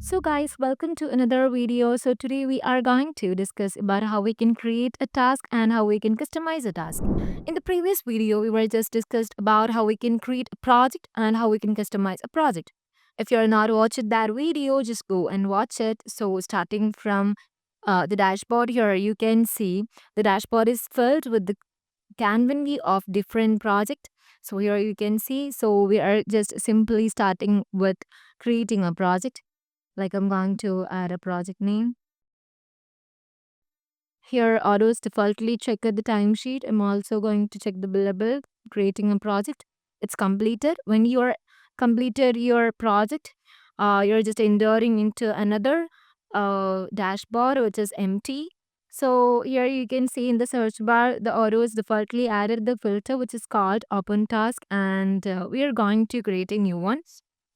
So guys, welcome to another video. So today we are going to discuss about how we can create a task and how we can customize a task. In the previous video, we were just discussed about how we can create a project and how we can customize a project. If you're not watching that video, just go and watch it. So starting from the dashboard here, you can see the dashboard is filled with the Canvan of different project. So here you can see, so we are just simply starting with creating a project. Like I'm going to add a project name. Here, Odoo's defaultly check the timesheet. I'm also going to check the billable, creating a project. It's completed. When you're completed your project, you're just entering into another dashboard which is empty. So here you can see in the search bar, the Odoo's defaultly added the filter which is called open task, and we are going to create a new one.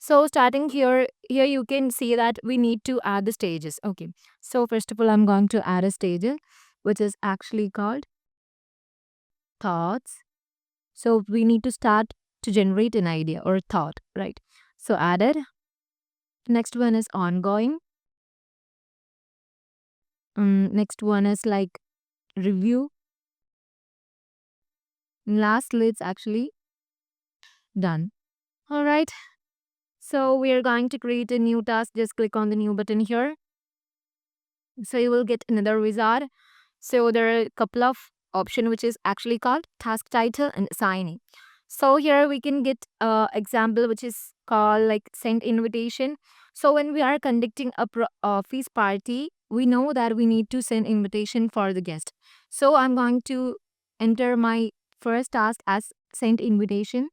So starting here you can see that we need to add the stages. Okay. So first of all, I'm going to add a stage which is actually called thoughts. So we need to start to generate an idea or thought, right? So added. Next one is ongoing. Next one is like review. Lastly, it's actually done. All right. So we are going to create a new task. Just click on the new button here. So you will get another wizard. So there are a couple of options which is actually called task title and assignee. So here we can get example which is called like send invitation. So when we are conducting a office party, we know that we need to send invitation for the guest. So I'm going to enter my first task as send invitation.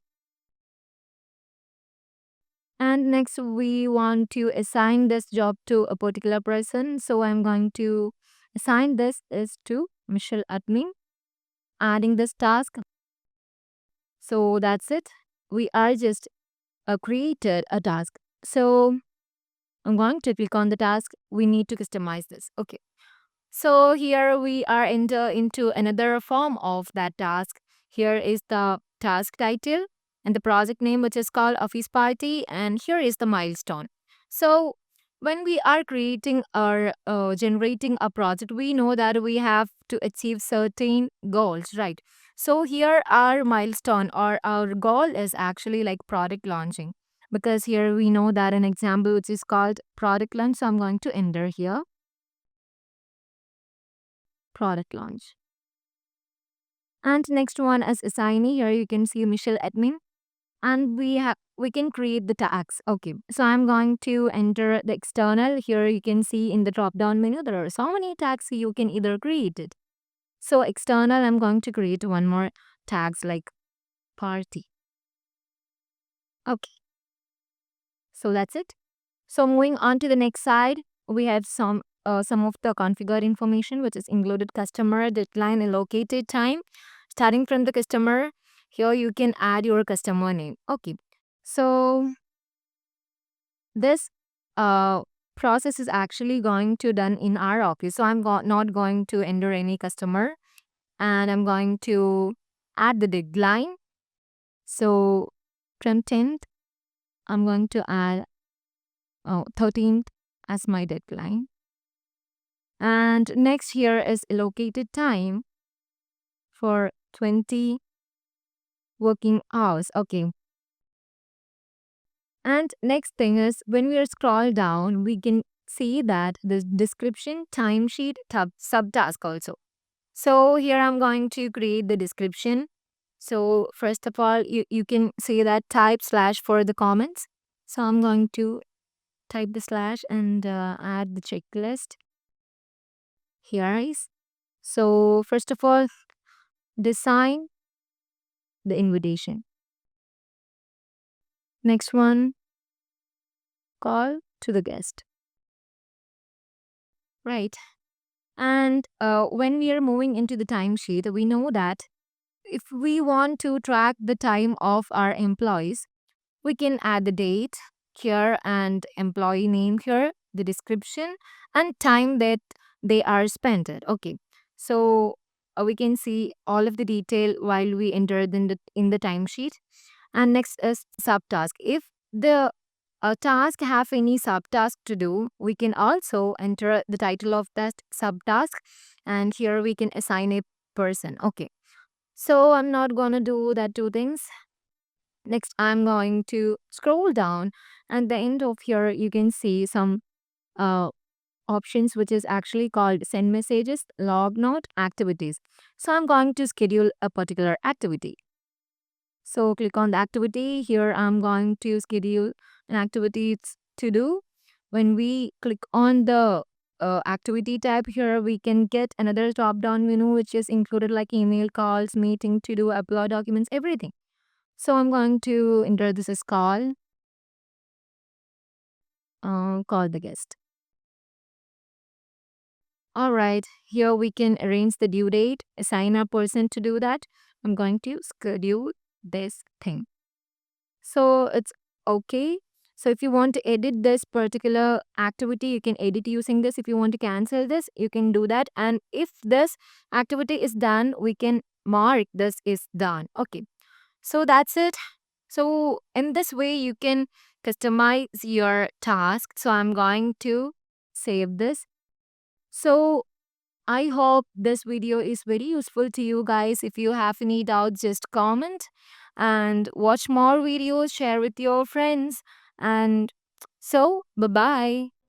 And next we want to assign this job to a particular person. So I'm going to assign this is to Michelle admin, adding this task. So that's it. We are just created a task. So I'm going to click on the task. We need to customize this. Okay. So here we are enter into another form of that task. Here is the task title and the project name which is called office party, and here is the milestone. So when we are creating or generating a project, we know that we have to achieve certain goals, right? So here our milestone or our goal is actually like product launching, because here we know that an example which is called product launch. So I'm going to enter here product launch. And next one is assignee. Here you can see Michelle admin, and we can create the tags. Okay, so I'm going to enter the external. Here you can see in the drop down menu there are so many tags, you can either create it. So external, I'm going to create one more tags like party. Okay, so that's it. So moving on to the next side, we have some of the configured information which is included customer, deadline, allocated time. Starting from the customer, here you can add your customer name. Okay. So this uh, process is actually going to done in our office. So I'm not going to enter any customer, and I'm going to add the deadline. So from 10th, I'm going to add 13th as my deadline. And next here is allocated time for 20 working hours. Okay. And next thing is when we scroll down, we can see that the description, timesheet, subtask also. So here I'm going to create the description. So first of all, you can see that type slash for the comments. So I'm going to type the slash and add the checklist. Here is. So first of all, design the invitation. Next one, call to the guest. Right. And when we are moving into the timesheet, we know that if we want to track the time of our employees, we can add the date here and employee name here, the description, and time that they are spent at. Okay. So we can see all of the detail while we enter in the timesheet. And next is subtask. If the a task have any subtask to do, we can also enter the title of that subtask, and here we can assign a person. Okay. So I'm not gonna do that two things. Next, I'm going to scroll down. At the end of here, you can see some uh, options which is actually called send messages, log note, activities. So I'm going to schedule a particular activity. So click on the activity. Here I'm going to schedule an activity to do. When we click on the activity tab here, we can get another drop down menu which is included like email, calls, meeting, to do, upload documents, everything. So I'm going to enter this as call the guest. All right, here we can arrange the due date, assign a person to do that. I'm going to schedule this thing. So it's okay. So if you want to edit this particular activity, you can edit using this. If you want to cancel this, you can do that. And if this activity is done, we can mark this is done. Okay. So that's it. So in this way, you can customize your task. So I'm going to save this. So I hope this video is very useful to you guys. If you have any doubts, just comment and watch more videos, share with your friends. And so, bye bye.